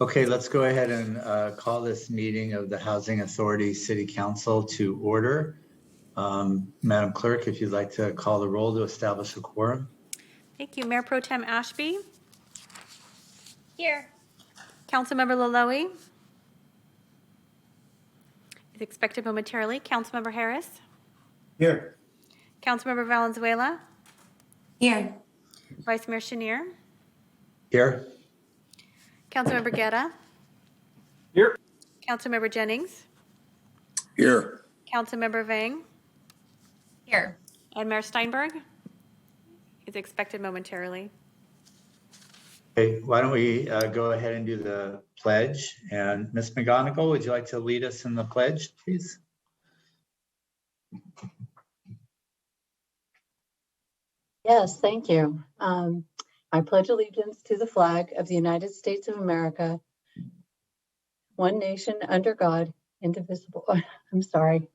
Okay, let's go ahead and call this meeting of the Housing Authority City Council to order. Madam Clerk, if you'd like to call the roll to establish a quorum. Thank you. Mayor Pro Tem Ashby. Here. Councilmember Laloe is expected momentarily. Councilmember Harris. Here. Councilmember Valenzuela. Here. Vice Mayor Chenier. Here. Councilmember Guerra. Here. Councilmember Jennings. Here. Councilmember Vang. Here. And Mayor Steinberg is expected momentarily. Okay, why don't we go ahead and do the pledge? And Ms. McGonigal, would you like to lead us in the pledge, please? Yes, thank you. I pledge allegiance to the flag of the United States of America, one nation under God, indivisible. I'm sorry.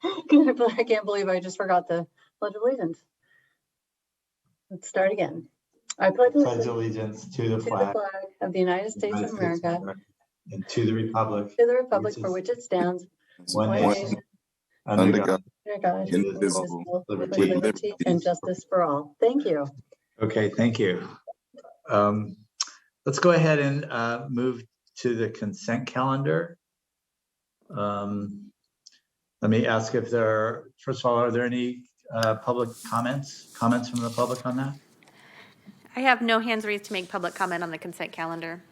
I can't believe I just forgot the pledge of allegiance. Let's start again. I pledge Allegiance to the flag of the United States of America and to the republic for which it stands, one nation under God, indivisible, with liberty liberty and justice for all. Thank you. Okay, thank you. Let's go ahead and move to the consent calendar. Let me ask if there are, first of all, are there any public comments from the public on that? I have no hands raised to make public comment on the consent calendar.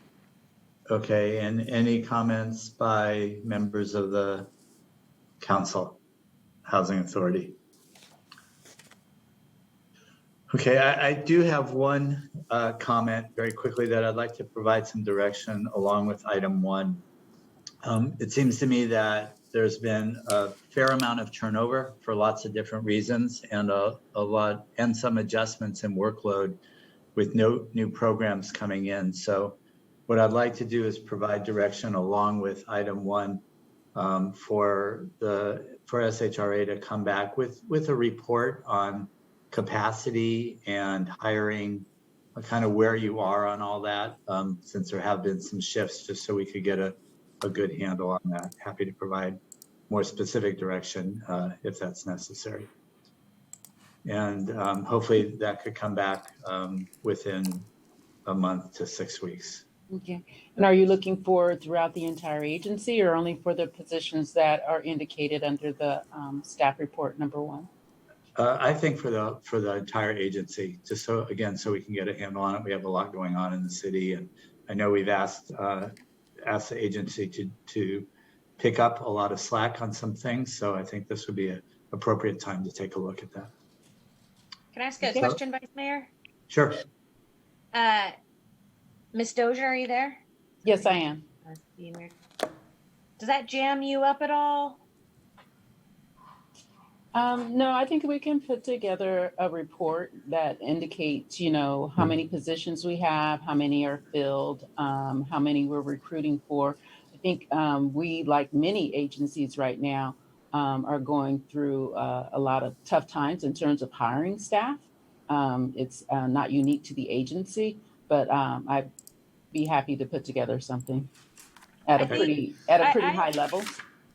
Okay, and any comments by members of the council, Housing Authority? Okay, I do have one comment very quickly that I'd like to provide some direction along with item 1. It seems to me that there's been a fair amount of turnover for lots of different reasons and some adjustments in workload with no new programs coming in. So what I'd like to do is provide direction along with item 1 for SHRA to come back with a report on capacity and hiring, kind of where you are on all that, since there have been some shifts, just so we could get a good handle on that. Happy to provide more specific direction if that's necessary. And hopefully that could come back within a month to 6 weeks. Okay. And are you looking for throughout the entire agency or only for the positions that are indicated under the staff report number 1? I think for the entire agency, just so we can get a handle on it. We have a lot going on in the city, and I know we've asked the agency to pick up a lot of slack on some things. So I think this would be an appropriate time to take a look at that. Can I ask a question, Vice Mayor? Sure. Ms. Dozier, are you there? Yes, I am. Does that jam you up at all? No, I think we can put together a report that indicates, how many positions we have, how many are filled, how many we're recruiting for. I think we, like many agencies right now, are going through a lot of tough times in terms of hiring staff. It's not unique to the agency, but I'd be happy to put together something at a pretty high level.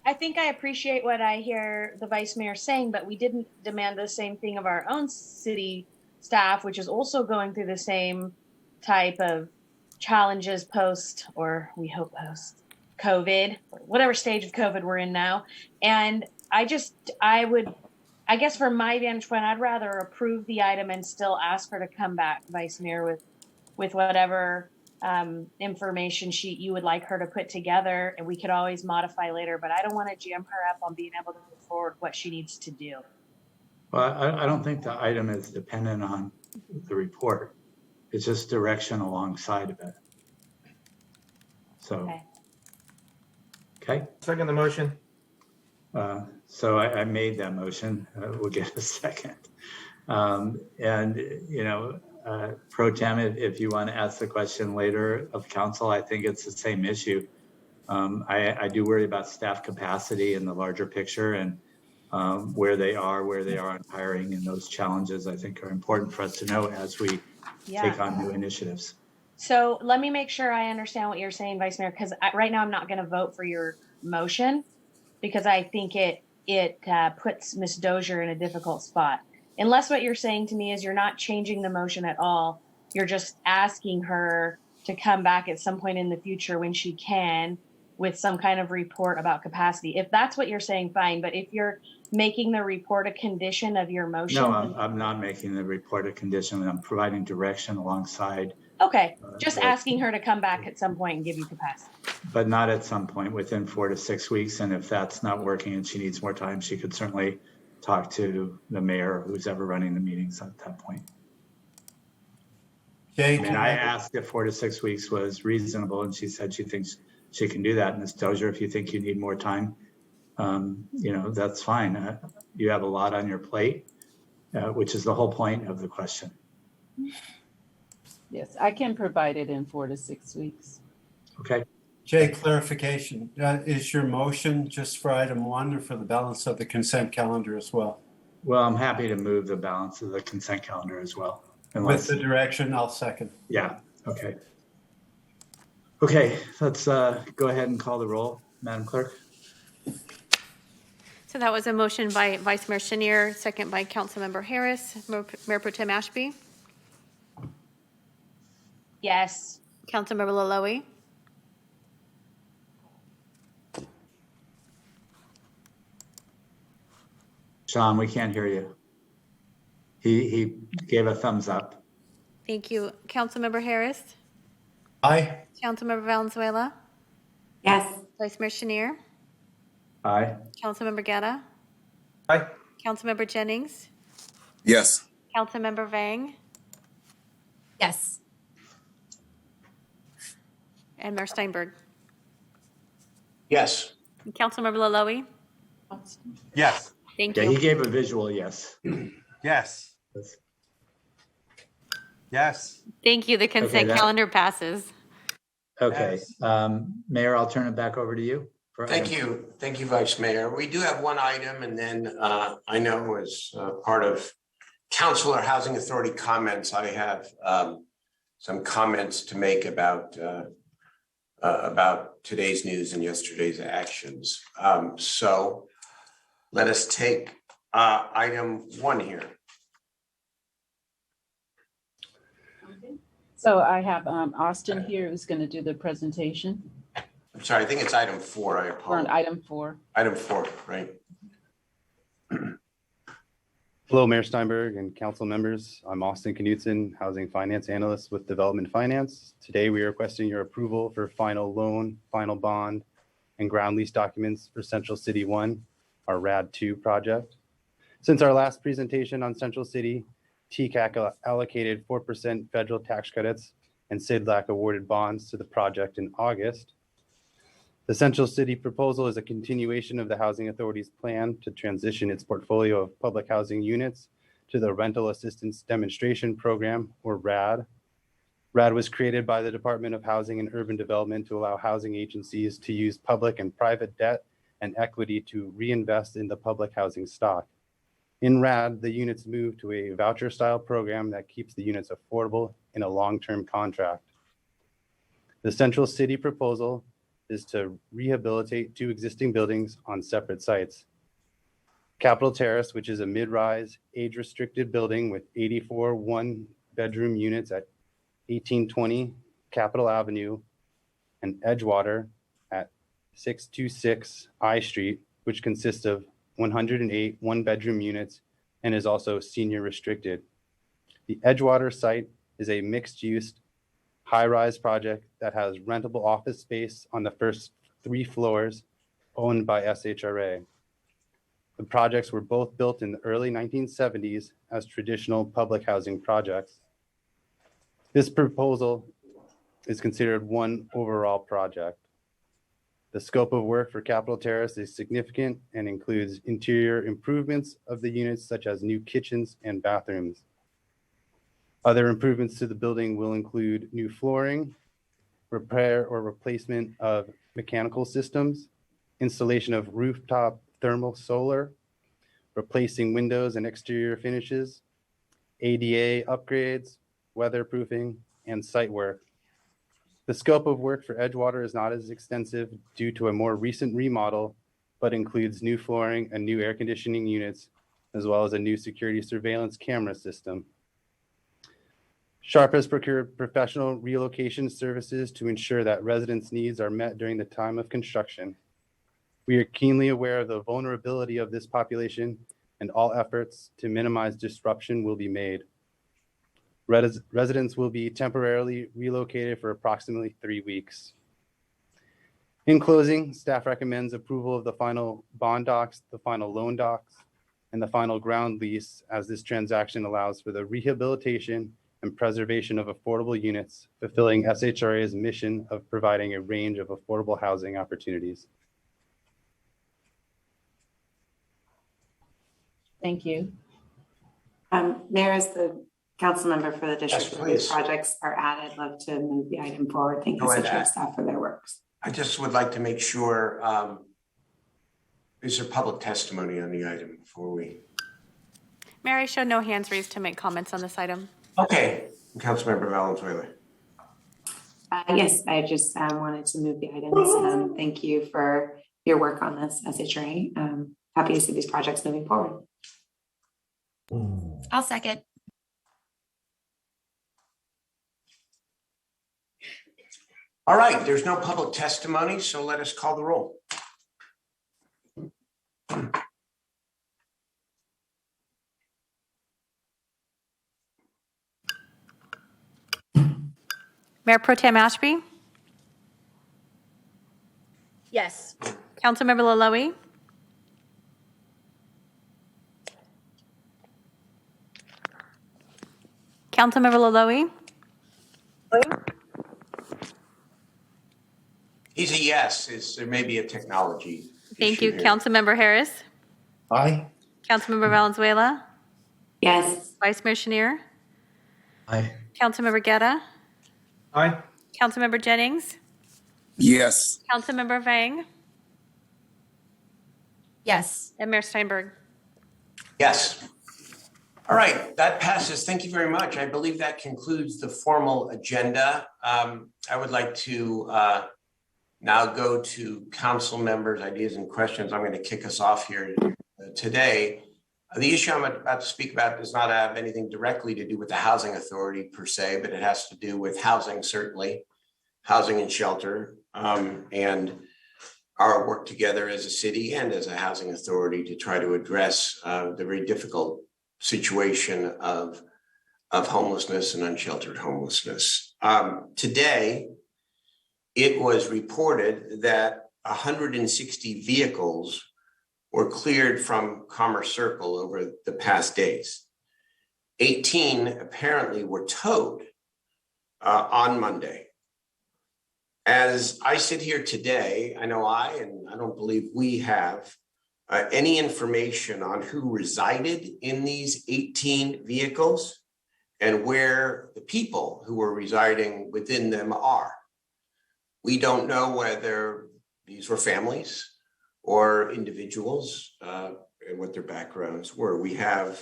I think I appreciate what I hear the Vice Mayor saying, but we didn't demand the same thing of our own city staff, which is also going through the same type of challenges or we hope post COVID, or whatever stage of COVID we're in now. And I guess from my vantage point, I'd rather approve the item and still ask her to come back, Vice Mayor, with whatever information sheet you would like her to put together, and we could always modify later, but I don't want to jam her up on being able to move forward what she needs to do. Well, I don't think the item is dependent on the report. It's just direction alongside of it. So, okay. Second the motion. So I made that motion. We'll get a second. Pro Tem, if you want to ask the question later of council, I think it's the same issue. I do worry about staff capacity in the larger picture, and where they are in hiring, and those challenges I think are important for us to know as we take on new initiatives. So let me make sure I understand what you're saying, Vice Mayor, because right now I'm not going to vote for your motion because I think it puts Ms. Dozier in a difficult spot. Unless what you're saying to me is you're not changing the motion at all. You're just asking her to come back at some point in the future when she can with some kind of report about capacity. If that's what you're saying, fine. But if you're making the report a condition of your motion, No, I'm not making the report a condition. I'm providing direction alongside, okay, just the- asking her to come back at some point and give you capacity. but not at some point within 4 to 6 weeks. And if that's not working and she needs more time, she could certainly talk to the mayor, who's ever running the meetings at that point. Jay, I mean, I asked if 4 to 6 weeks was reasonable, and she said she thinks she can do that. Ms. Dozier, if you think you need more time, that's fine. You have a lot on your plate, which is the whole point of the question. Yes, I can provide it in 4 to 6 weeks. Okay. Jay, clarification. Is your motion just for item 1 or for the balance of the consent calendar as well? Well, I'm happy to move the balance of the consent calendar as well. With the direction, I'll second. Yeah. Okay. Okay. Let's go ahead and call the roll, Madam Clerk. So that was a motion by Vice Mayor Chenier, second by Councilmember Harris. Mayor Pro Tem Ashby, Yes. Councilmember Laloe, Sean, we can't hear you. He gave a thumbs up. thank you. Councilmember Harris, Aye. Councilmember Valenzuela, Yes. Vice Mayor Chenier, Aye. Councilmember Guerra, Aye. Councilmember Jennings, Yes. Councilmember Vang, Yes. and Mayor Steinberg. Yes. Councilmember Laloe, Yes. thank Yeah, he you. gave a visual yes. Yes. Yes. Thank you. The consent that- calendar passes. Okay. Yes. Mayor, I'll turn it back over to you. Thank you. Thank you, Vice Mayor. We do have one item, and then I know as part of Councilor Housing Authority comments, I have some comments to make about today's news and yesterday's actions. So let us take item 1 here. So I have Austin here who's going to do the presentation I'm sorry, I think it's item 4. I for an apologize. item 4. Item 4, right? Hello, Mayor Steinberg and council members. I'm Austin Knutson, Housing Finance Analyst with Development Finance. Today, we are requesting your approval for final loan, final bond, and ground lease documents for Central City 1, our RAD 2 project. Since our last presentation on Central City, TCAC allocated 4% federal tax credits and CIDLAC awarded bonds to the project in August. The Central City proposal is a continuation of the Housing Authority's plan to transition its portfolio of public housing units to the Rental Assistance Demonstration Program, or RAD. RAD was created by the Department of Housing and Urban Development to allow housing agencies to use public and private debt and equity to reinvest in the public housing stock. In RAD, the units move to a voucher-style program that keeps the units affordable in a long-term contract. The Central City proposal is to rehabilitate 2 existing buildings on separate sites. Capitol Terrace, which is a mid-rise, age-restricted building with 84 one-bedroom units at 1820 Capitol Avenue, and Edgewater at 626 I Street, which consists of 108 one-bedroom units and is also senior restricted. The Edgewater site is a mixed-use high-rise project that has rentable office space on the first 3 floors owned by SHRA. The projects were both built in the early 1970s as traditional public housing projects. This proposal is considered one overall project. The scope of work for Capitol Terrace is significant and includes interior improvements of the units such as new kitchens and bathrooms. Other improvements to the building will include new flooring, repair or replacement of mechanical systems, installation of rooftop thermal solar, replacing windows and exterior finishes, ADA upgrades, weatherproofing, and site work, The scope of work for Edgewater is not as extensive due to a more recent remodel, but includes new flooring and new air conditioning units, as well as a new security surveillance camera system. Sharp has procured professional relocation services to ensure that residents' needs are met during the time of construction. We are keenly aware of the vulnerability of this population, and all efforts to minimize disruption will be made. Residents will be temporarily relocated for approximately 3 weeks. In closing, staff recommends approval of the final bond docs, the final loan docs, and the final ground lease, as this transaction allows for the rehabilitation and preservation of affordable units, fulfilling SHRA's mission of providing a range of affordable housing opportunities. Thank you. Mayor, as the council member for the district, Yes, where these please. projects are added, love to move the item forward. Thank you, Go ahead, Secretary Ad. of Staff, for their works. I just would like to make sure, is there public testimony on the item before we? Mayor, I show no hands raised to make comments on this item. Okay, Councilmember Valenzuela. Yes, I just wanted to move the items. Thank you for your work on this, SHRA. Happy to see these projects moving forward. I'll second. All right, there's no public testimony, so let us call the roll. Mayor Pro Tem Ashby, Yes. Councilmember Laloe, Councilmember Laloe, He's a yes. There may be a technology thank you. issue here. Councilmember Harris, Aye. Councilmember Valenzuela, Yes. Vice Mayor Chenier, Aye. Councilmember Guerra, Aye. Councilmember Jennings, Yes. Councilmember Vang, Yes. and Mayor Steinberg. Yes. All right, that passes. Thank you very much. I believe that concludes the formal agenda. I would like to now go to council members' ideas and questions. I'm going to kick us off here today. The issue I'm about to speak about does not have anything directly to do with the housing authority per se, but it has to do with housing, certainly, housing and shelter, and our work together as a city and as a housing authority to try to address the very difficult situation of homelessness and unsheltered homelessness. Today, it was reported that 160 vehicles were cleared from Commerce Circle over the past days. 18 apparently were towed on Monday. As I sit here today, I know and I don't believe we have any information on who resided in these 18 vehicles and where the people who were residing within them are. We don't know whether these were families or individuals and what their backgrounds were. We have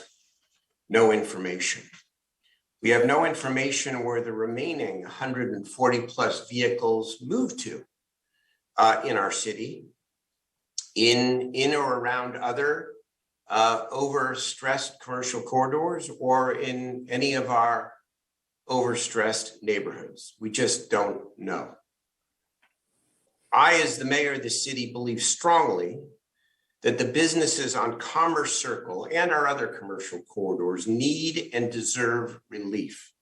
no information. We have no information where the remaining 140 plus vehicles moved to in our city, in or around other overstressed commercial corridors or in any of our overstressed neighborhoods. We just don't know. I, as the mayor of the city, believe strongly that the businesses on Commerce Circle and our other commercial corridors need and deserve relief.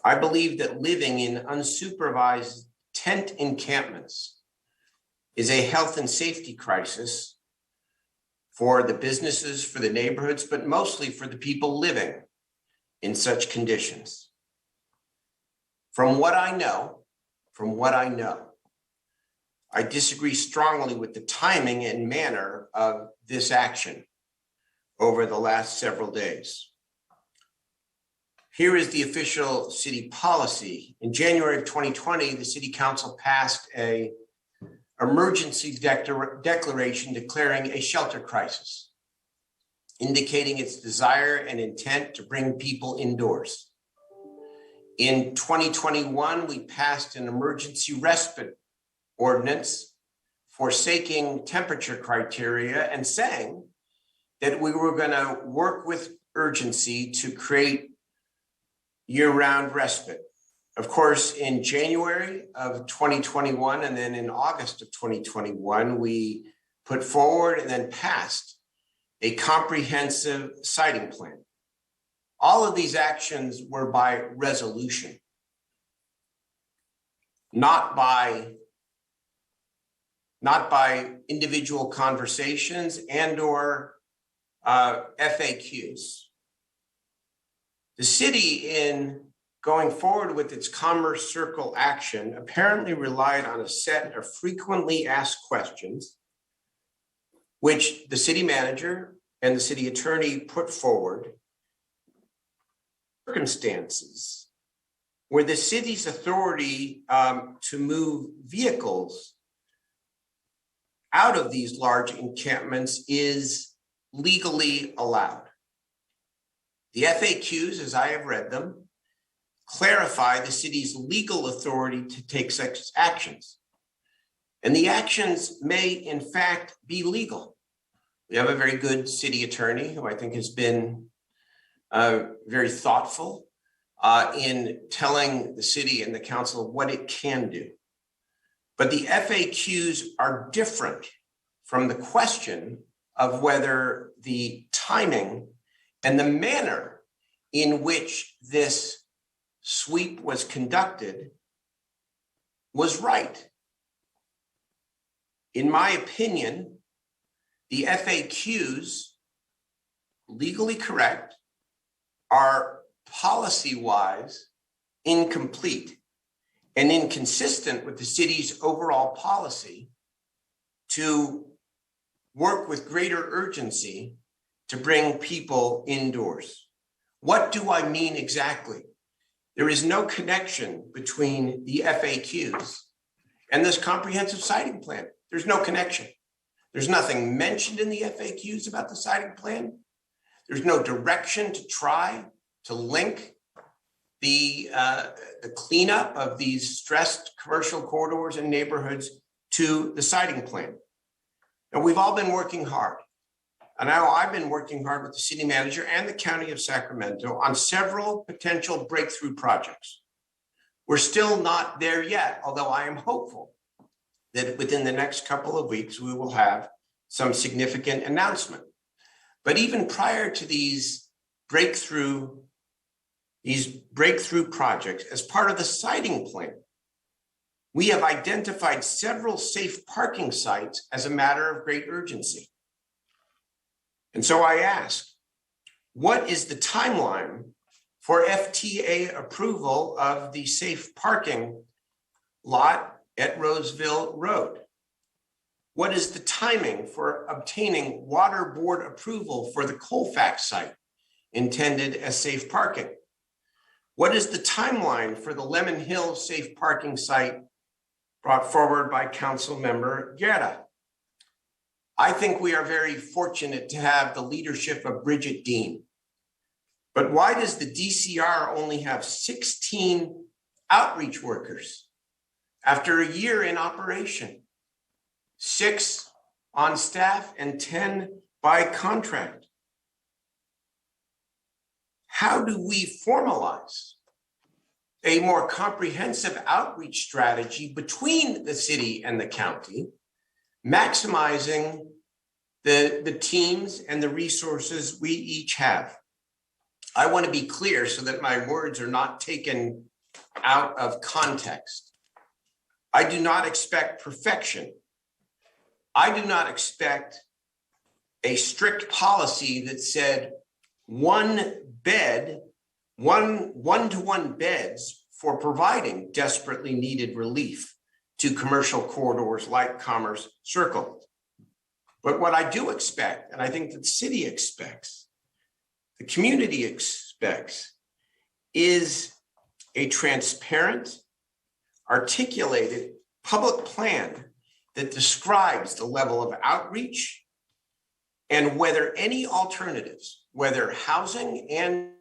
I believe that living in unsupervised tent encampments is a health and safety crisis for the businesses, for the neighborhoods, but mostly for the people living in such conditions. From what I know, I disagree strongly with the timing and manner of this action over the last several days. Here is the official city policy. In January of 2020, the City Council passed an emergency declaration declaring a shelter crisis, indicating its desire and intent to bring people indoors. In 2021, we passed an emergency respite ordinance forsaking temperature criteria and saying that we were going to work with urgency to create year-round respite. Of course, in January of 2021 and then in August of 2021, we put forward and then passed a comprehensive siting plan. All of these actions were by resolution, not by individual conversations and or FAQs. The city, in going forward with its Commerce Circle action, apparently relied on a set of frequently asked questions, which the city manager and the city attorney put forward, circumstances where the city's authority to move vehicles out of these large encampments is legally allowed. The FAQs, as I have read them, clarify the city's legal authority to take such actions. And the actions may, in fact, be legal. We have a very good city attorney who I think has been very thoughtful in telling the city and the council what it can do. But the FAQs are different from the question of whether the timing and the manner in which this sweep was conducted was right. In my opinion, the FAQs, legally correct, are policy-wise incomplete and inconsistent with the city's overall policy to work with greater urgency to bring people indoors. What do I mean exactly? There is no connection between the FAQs and this comprehensive siting plan. There's no connection. There's nothing mentioned in the FAQs about the siting plan. There's no direction to try to link the cleanup of these stressed commercial corridors and neighborhoods to the siting plan. And we've all been working hard. And now I've been working hard with the city manager and the county of Sacramento on several potential breakthrough projects. We're still not there yet, although I am hopeful that within the next couple of weeks, we will have some significant announcement. But even prior to these breakthrough projects, as part of the siting plan, we have identified several safe parking sites as a matter of great urgency. And so I ask, what is the timeline for FTA approval of the safe parking lot at Roseville Road? What is the timing for obtaining water board approval for the Colfax site intended as safe parking? What is the timeline for the Lemon Hill safe parking site brought forward by Council Member Guerra? I think we are very fortunate to have the leadership of Bridget Dean. But why does the DCR only have 16 outreach workers after a year in operation? 6 on staff and 10 by contract. How do we formalize a more comprehensive outreach strategy between the city and the county, maximizing the teams and the resources we each have? I want to be clear so that my words are not taken out of context. I do not expect perfection. I do not expect a strict policy that said one-to-one beds for providing desperately needed relief to commercial corridors like Commerce Circle. But what I do expect, and I think the city expects, the community expects, is a transparent, articulated public plan that describes the level of outreach and whether any alternatives, whether housing and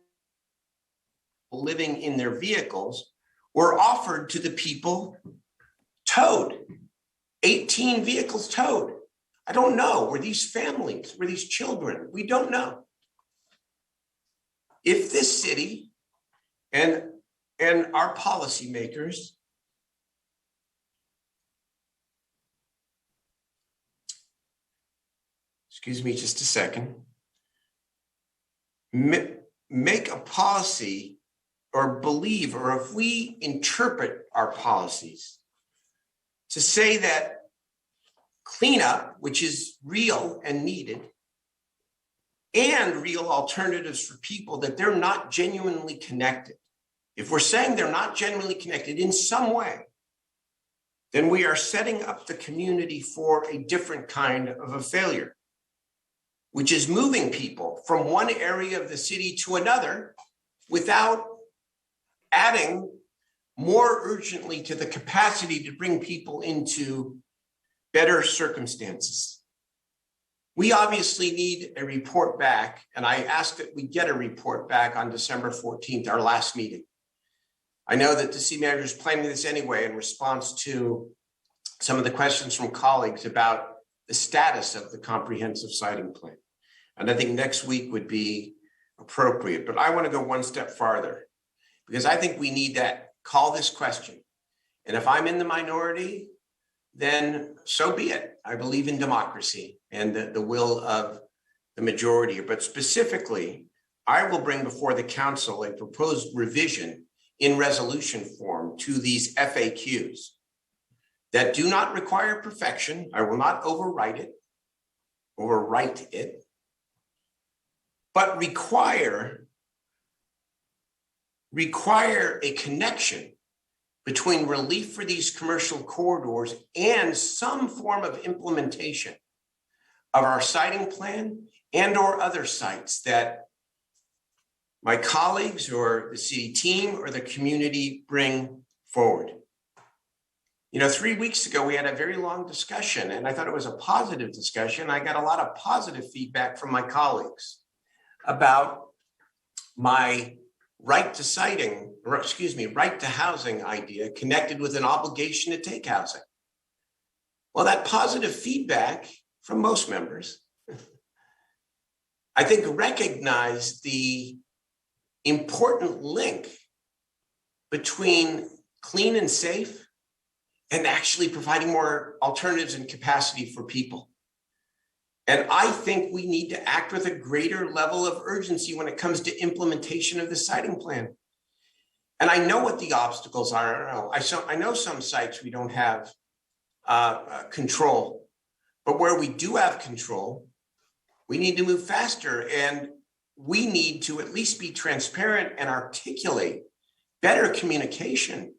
living in their vehicles were offered to the people towed. 18 vehicles towed. I don't know. Were these families? Were these children? We don't know. If this city and our policymakers excuse me just a second, make a policy or believe, or if we interpret our policies to say that cleanup, which is real and needed, and real alternatives for people, that they're not genuinely connected. If we're saying they're not genuinely connected in some way, then we are setting up the community for a different kind of a failure, which is moving people from one area of the city to another without adding more urgently to the capacity to bring people into better circumstances. We obviously need a report back, and I asked that we get a report back on December 14th, our last meeting. I know that the city manager is planning this anyway in response to some of the questions from colleagues about the status of the comprehensive siting plan. And I think next week would be appropriate, but I want to go one step farther because I think we need to call this question. And if I'm in the minority, then so be it. I believe in democracy and the will of the majority. But specifically, I will bring before the council a proposed revision in resolution form to these FAQs that do not require perfection. I will not overwrite it, but require a connection between relief for these commercial corridors and some form of implementation of our siting plan and or other sites that my colleagues or the city team or the community bring forward. You know, 3 weeks ago, we had a very long discussion and I thought it was a positive discussion. I got a lot of positive feedback from my colleagues about my right to housing idea connected with an obligation to take housing. Well, that positive feedback from most members, I think, recognized the important link between clean and safe and actually providing more alternatives and capacity for people. And I think we need to act with a greater level of urgency when it comes to implementation of the siting plan. And I know what the obstacles are. I know some sites we don't have control, but where we do have control, we need to move faster. And we need to at least be transparent and articulate better communication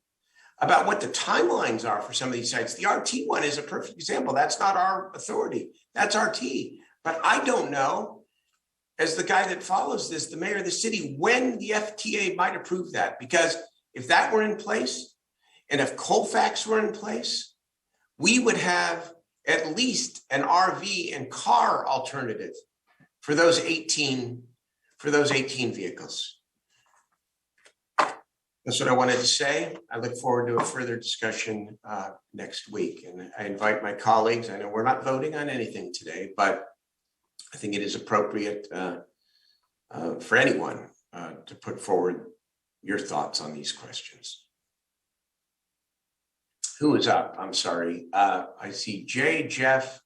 about what the timelines are for some of these sites. The RT one is a perfect example. That's not our authority. That's RT. But I don't know, as the guy that follows this, the mayor of the city, when the FTA might approve that. Because if that were in place, and if Colfax were in place, we would have at least an RV and car alternative for those 18 vehicles. That's what I wanted to say. I look forward to a further discussion next week. And I invite my colleagues. I know we're not voting on anything today, but I think it is appropriate for anyone to put forward your thoughts on these questions. Who is up? I'm sorry. I see Jay, Jeff,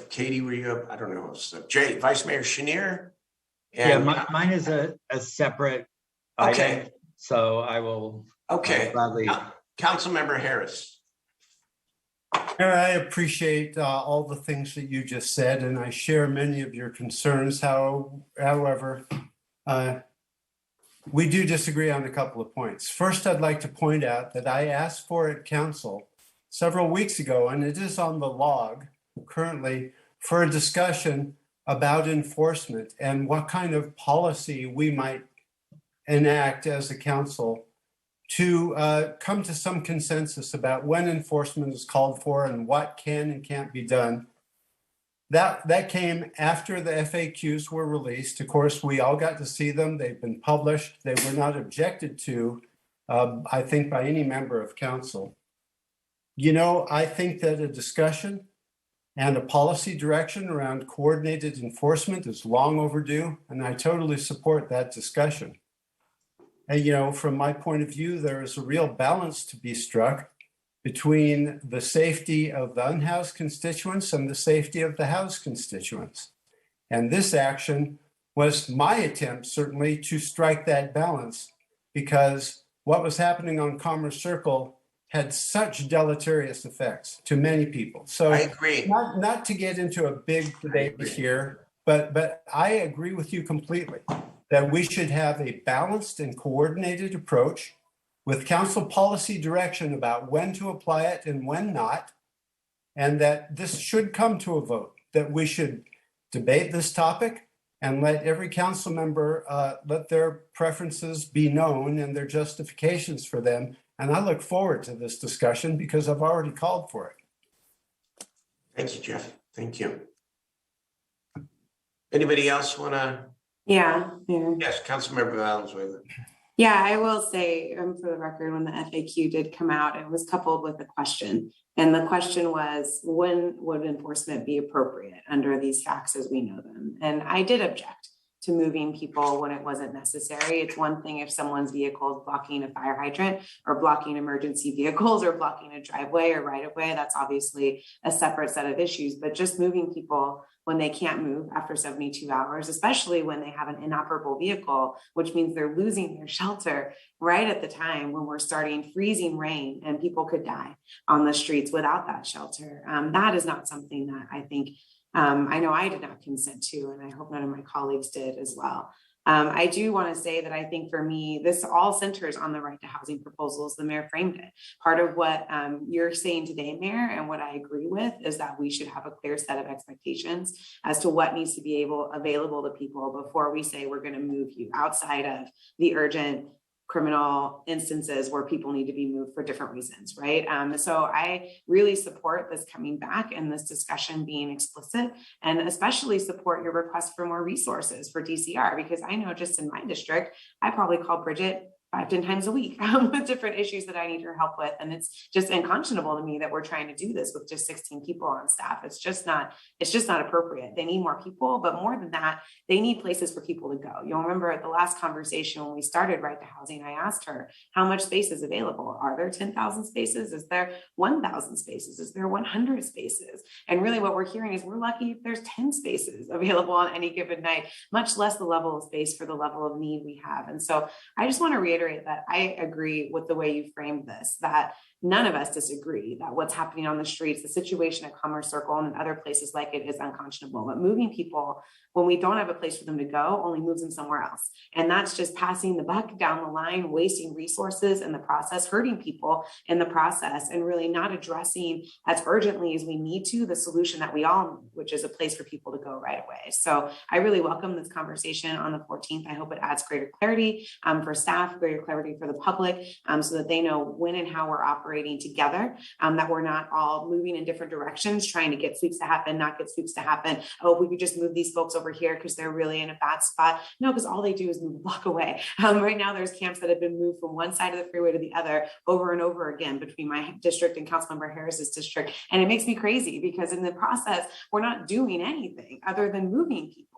Katie, were you up? I don't know. So Jay, Vice Mayor Chenier. And, yeah, mine is a separate okay. item, so I will gladly. Councilmember Harris. Mayor, I appreciate all the things that you just said, and I share many of your concerns. However, we do disagree on a couple of points. First, I'd like to point out that I asked for at council several weeks ago, and it is on the log currently, for a discussion about enforcement and what kind of policy we might enact as a council to come to some consensus about when enforcement is called for and what can and can't be done. that came after the FAQs were released. Of course, we all got to see them. They've been published. They were not objected to, I think, by any member of council. You know, I think that a discussion and a policy direction around coordinated enforcement is long overdue, and I totally support that discussion. And, you know, from my point of view, there is a real balance to be struck between the safety of the unhoused constituents and the safety of the housed constituents. And this action was my attempt, certainly, to strike that balance, because what was happening on Commerce Circle had such deleterious effects to many people. So I agree. not to get into a big debate here, but I agree with you completely that we should have a balanced and coordinated approach with council policy direction about when to apply it and when not, and that this should come to a vote, that we should debate this topic and let every council member let their preferences be known and their justifications for them. And I look forward to this discussion because I've already called for it. Thank you, Jeff. Thank you. Anybody else want to? Yeah. Yes, Councilmember Valenzuela. Yeah, I will say, for the record, when the FAQ did come out, it was coupled with a question. And the question was, when would enforcement be appropriate under these facts as we know them? And I did object to moving people when it wasn't necessary. It's one thing if someone's vehicle is blocking a fire hydrant or blocking emergency vehicles or blocking a driveway or right of way. That's obviously a separate set of issues, but just moving people when they can't move after 72 hours, especially when they have an inoperable vehicle, which means they're losing their shelter right at the time when we're starting freezing rain and people could die on the streets without that shelter. That is not something that I think, I know I did not consent to, and I hope none of my colleagues did as well. I do want to say that I think for me, this all centers on the right to housing proposals. The mayor framed it. Part of what you're saying today, Mayor, and what I agree with is that we should have a clear set of expectations as to what needs to be available to people before we say we're going to move you outside of the urgent criminal instances where people need to be moved for different reasons, right? So I really support this coming back and this discussion being explicit, and especially support your request for more resources for DCR, because I know just in my district, I probably call Bridget 5-10 times a week with different issues that I need her help with. And it's just unconscionable to me that we're trying to do this with just 16 people on staff. It's just not appropriate. They need more people, but more than that, they need places for people to go. You'll remember at the last conversation when we started Right to Housing, I asked her how much space is available. Are there 10,000 spaces? Is there 1,000 spaces? Is there 100 spaces? And really what we're hearing is we're lucky if there's 10 spaces available on any given night, much less the level of space for the level of need we have. And so I just want to reiterate that I agree with the way you framed this, that none of us disagree that what's happening on the streets, the situation at Commerce Circle and other places like it is unconscionable. But moving people when we don't have a place for them to go only moves them somewhere else. And that's just passing the buck down the line, wasting resources in the process, hurting people in the process, and really not addressing as urgently as we need to the solution that we all need, which is a place for people to go right away. So I really welcome this conversation on the 14th. I hope it adds greater clarity for staff, greater clarity for the public, so that they know when and how we're operating together, that we're not all moving in different directions, trying to get sweeps to happen, not get sweeps to happen. Oh, we could just move these folks over here because they're really in a bad spot. No, because all they do is move a block away. Right now, there's camps that have been moved from one side of the freeway to the other over and over again between my district and Councilmember Harris's district. And it makes me crazy because in the process, we're not doing anything other than moving people.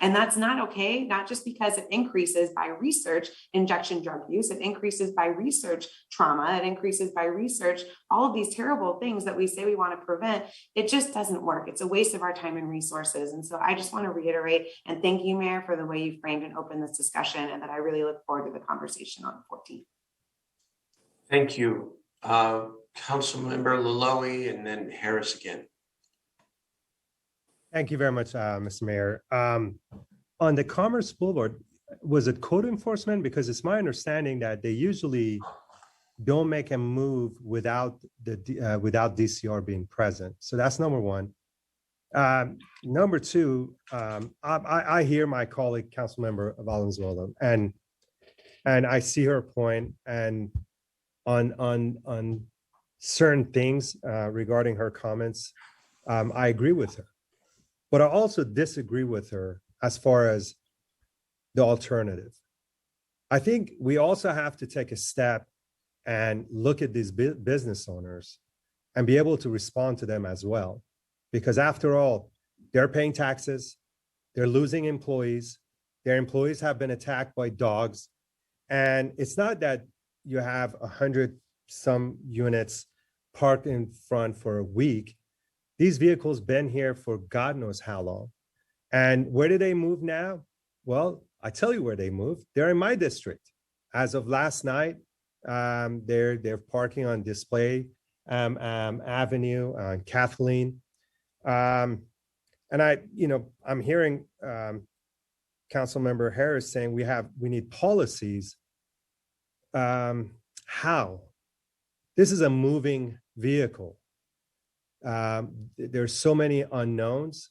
And that's not okay, not just because it increases by research injection drug use, it increases by research trauma, it increases by research all of these terrible things that we say we want to prevent. It just doesn't work. It's a waste of our time and resources. And so I just want to reiterate and thank you, Mayor, for the way you framed and opened this discussion, and that I really look forward to the conversation on the 14th. Thank you. Councilmember Laloe and then Harris again. Thank you very much, Mr. Mayor. On the Commerce Boulevard, was it code enforcement? Because it's my understanding that they usually don't make a move without without DCR being present. So that's number one. Number two, I hear my colleague, Councilmember Valenzuela, and I see her point, and on certain things regarding her comments, I agree with her. But I also disagree with her as far as the alternative. I think we also have to take a step and look at these business owners and be able to respond to them as well. Because after all, they're paying taxes, they're losing employees, their employees have been attacked by dogs. And it's not that you have 100 some units parked in front for a week. These vehicles been here for God knows how long. And where do they move now? Well, I tell you where they move. They're in my district. As of last night, they're parking on Display Avenue on Kathleen. And I'm hearing Councilmember Harris saying we need policies. How? This is a moving vehicle. There's so many unknowns,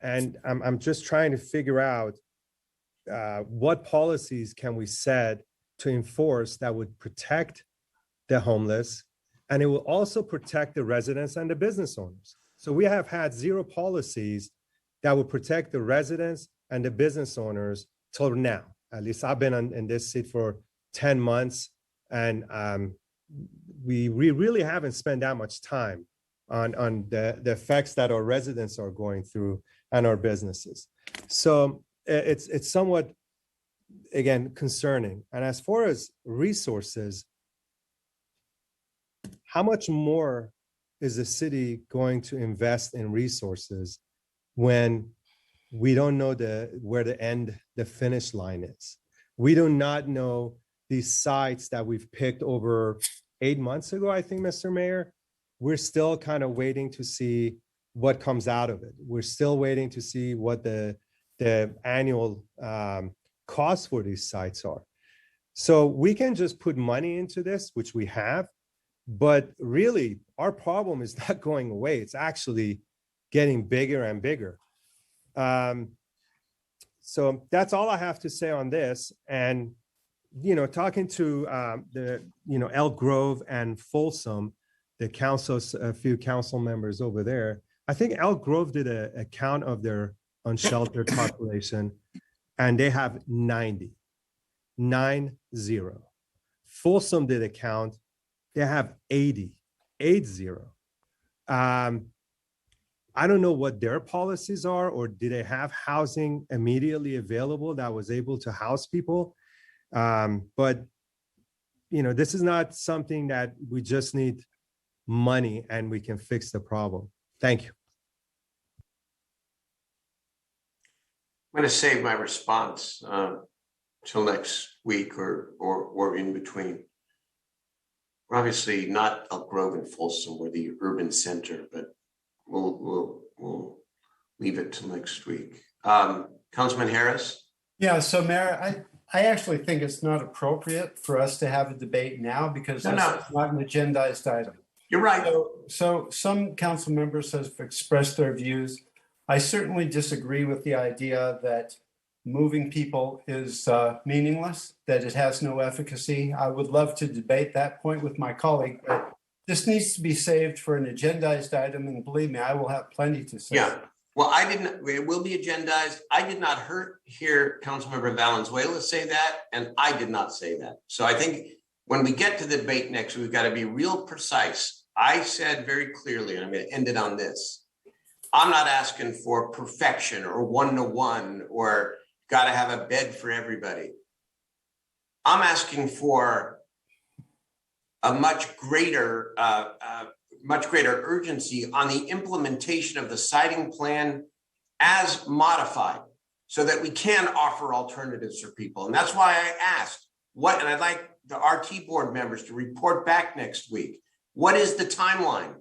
and I'm just trying to figure out what policies can we set to enforce that would protect the homeless, and it will also protect the residents and the business owners. So we have had zero policies that would protect the residents and the business owners till now. At least I've been in this seat for 10 months, and we really haven't spent that much time on the effects that our residents are going through and our businesses. So it's somewhat, again, concerning. And as far as resources, how much more is the city going to invest in resources when we don't know where the finish line is? We do not know these sites that we've picked over 8 months ago, I think, Mr. Mayor. We're still kind of waiting to see what comes out of it. We're still waiting to see what the annual costs for these sites are. So we can just put money into this, which we have, but really our problem is not going away. It's actually getting bigger and bigger. So that's all I have to say on this. And, talking to Elk Grove and Folsom, a few council members over there, I think Elk Grove did a count of their unsheltered population, and they have 90. Folsom did a count, they have 80. I don't know what their policies are, or do they have housing immediately available that was able to house people? But this is not something that we just need money and we can fix the problem. Thank you. I'm going to save my response till next week or in between. We're obviously not Elk Grove and Folsom, we're the urban center, but we'll leave it till next week. Councilman Harris? Yeah, so Mayor, I actually think it's not appropriate for us to have a debate now because it's not an agendized item. You're right. So some council members have expressed their views. I certainly disagree with the idea that moving people is meaningless, that it has no efficacy. I would love to debate that point with my colleague, but this needs to be saved for an agendized item, and believe me, I will have plenty to say. Yeah, well, it will be agendized. I did not hear Councilmember Valenzuela say that, and I did not say that. So I think when we get to the debate next, we've got to be real precise. I said very clearly, and I'm going to end it on this. I'm not asking for perfection or one-to-one or got to have a bed for everybody. I'm asking for a much greater urgency on the implementation of the siting plan as modified so that we can offer alternatives for people. And that's why I asked and I'd like the RT board members to report back next week. What is the timeline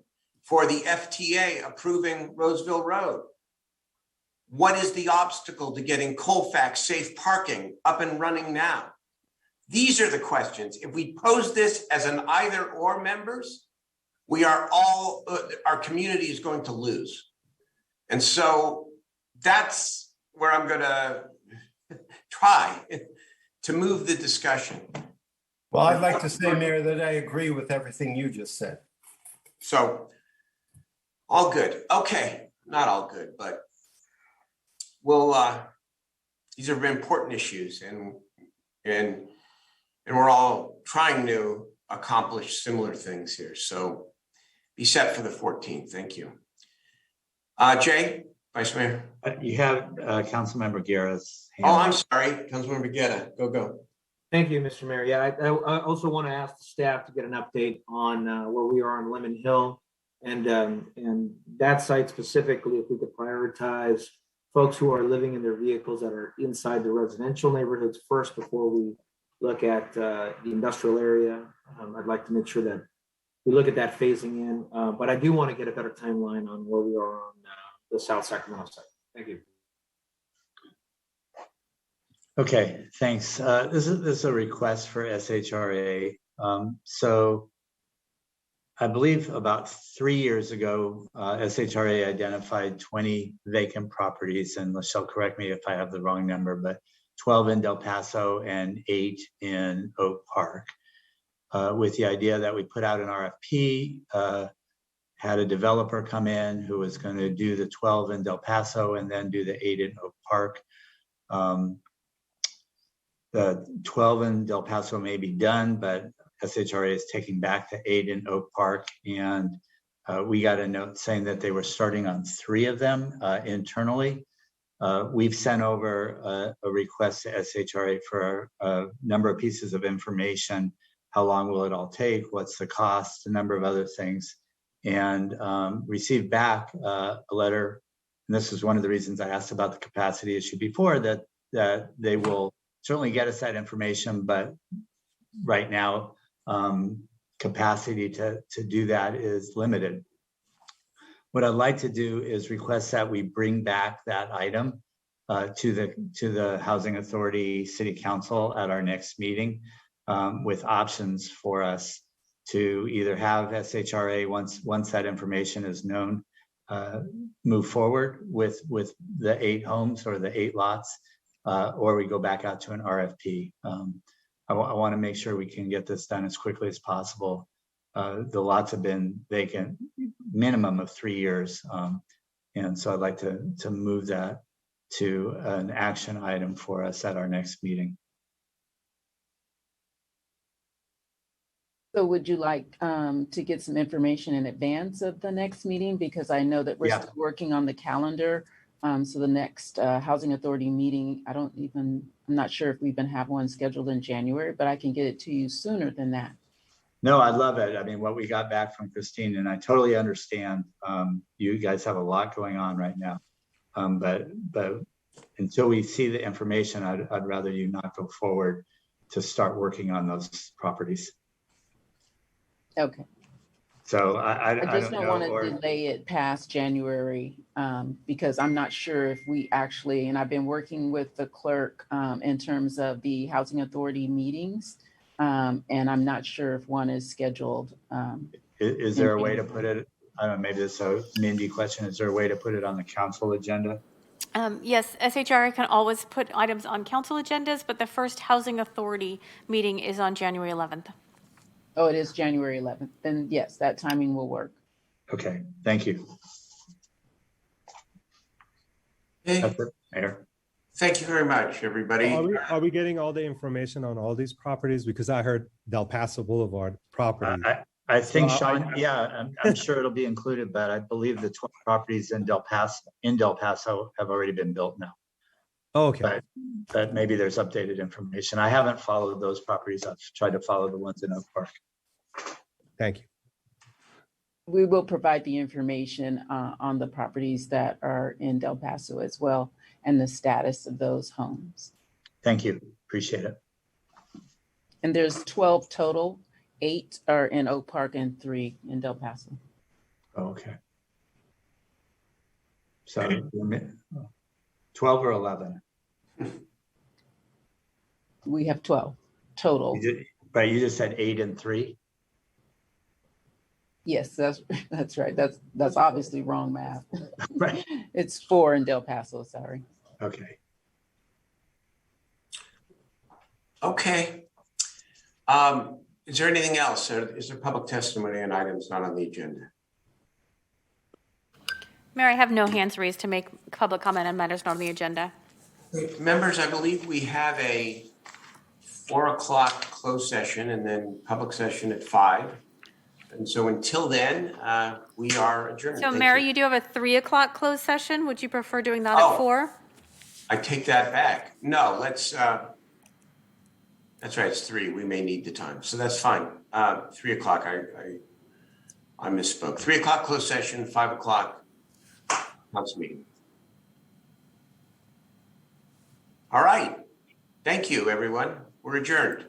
for the FTA approving Roseville Road? What is the obstacle to getting Colfax safe parking up and running now? These are the questions. If we pose this as an either or, members, our community is going to lose. And so that's where I'm going to try to move the discussion. Well, I'd like to say, Mayor, that I agree with everything you just said. So all good. Okay, not all good, but these are important issues, and we're all trying to accomplish similar things here. So be set for the 14th. Thank you. Jay, Vice Mayor. You have Councilmember Guerra's hand. Oh, I'm sorry, Councilmember Guerra. Go. Thank you, Mr. Mayor. Yeah, I also want to ask the staff to get an update on where we are on Lemon Hill and that site specifically, if we could prioritize folks who are living in their vehicles that are inside the residential neighborhoods first before we look at the industrial area. I'd like to make sure that we look at that phasing in, but I do want to get a better timeline on where we are on the South Sacramento site. Thank you. Okay, thanks. This is a request for SHRA. So I believe about 3 years ago, SHRA identified 20 vacant properties, and Michelle, correct me if I have the wrong number, but 12 in Del Paso and 8 in Oak Park, with the idea that we put out an RFP, had a developer come in who was going to do the 12 in Del Paso and then do the 8 in Oak Park. The 12 in Del Paso may be done, but SHRA is taking back the 8 in Oak Park. And we got a note saying that they were starting on 3 of them internally. We've sent over a request to SHRA for a number of pieces of information. How long will it all take? What's the cost? A number of other things. And received back a letter. And this is one of the reasons I asked about the capacity issue before, that they will certainly get us that information, but right now capacity to do that is limited. What I'd like to do is request that we bring back that item to the Housing Authority City Council at our next meeting, with options for us to either have SHRA, once that information is known, move forward with the 8 homes or the 8 lots, or we go back out to an RFP. I want to make sure we can get this done as quickly as possible. The lots have been vacant minimum of 3 years. And so I'd like to move that to an action item for us at our next meeting. So would you like to get some information in advance of the next meeting? Because I know that we're still working on the calendar. So the next Housing Authority meeting, I'm not sure if we even have one scheduled in January, but I can get it to you sooner than that. No, I love it. I mean, what we got back from Christine, and I totally understand. You guys have a lot going on right now, but until we see the information, I'd rather you not go forward to start working on those properties. Okay. So I just don't want to delay it past January, because I'm not sure if we actually, and I've been working with the clerk in terms of the Housing Authority meetings, and I'm not sure if one is scheduled. Is there a way to put it? I don't know, maybe this is a Mindy question. Is there a way to put it on the council agenda? Yes, SHRA can always put items on council agendas, but the first Housing Authority meeting is on January 11th. Oh, it is January 11th. Then yes, that timing will work. Okay, thank you. Okay. That's it, Mayor. Thank you very much, everybody. Are we getting all the information on all these properties? Because I heard Del Paso Boulevard property. I think, Sean, I'm sure it'll be included, but I believe the 12 properties in Del Paso have already been built now. Oh, okay. But maybe there's updated information. I haven't followed those properties. I've tried to follow the ones in Oak Park. Thank you. We will provide the information on the properties that are in Del Paso as well, and the status of those homes. Thank you. Appreciate it. And there's 12 total. 8 are in Oak Park and 3 in Del Paso. Okay. So 12 or 11? We have 12 total. Right, you just said 8 and 3? Yes, that's right. That's obviously wrong math. Right. It's 4 in Del Paso, sorry. Okay. Okay. Is there anything else? Is there public testimony on items not on the agenda? Mayor, I have no hands raised to make public comment on matters not on the agenda. Members, I believe we have a 4 o'clock closed session and then public session at 5. And so until then, we are adjourned. So Thank Mayor, you. you do have a 3 o'clock closed session. Would you prefer doing that Oh. at 4? I take that back. No, let's, that's right, it's 3. We may need the time. So that's fine. 3 o'clock, I misspoke. 3 o'clock closed session, 5 o'clock council meeting. All right. Thank you, everyone. We're adjourned.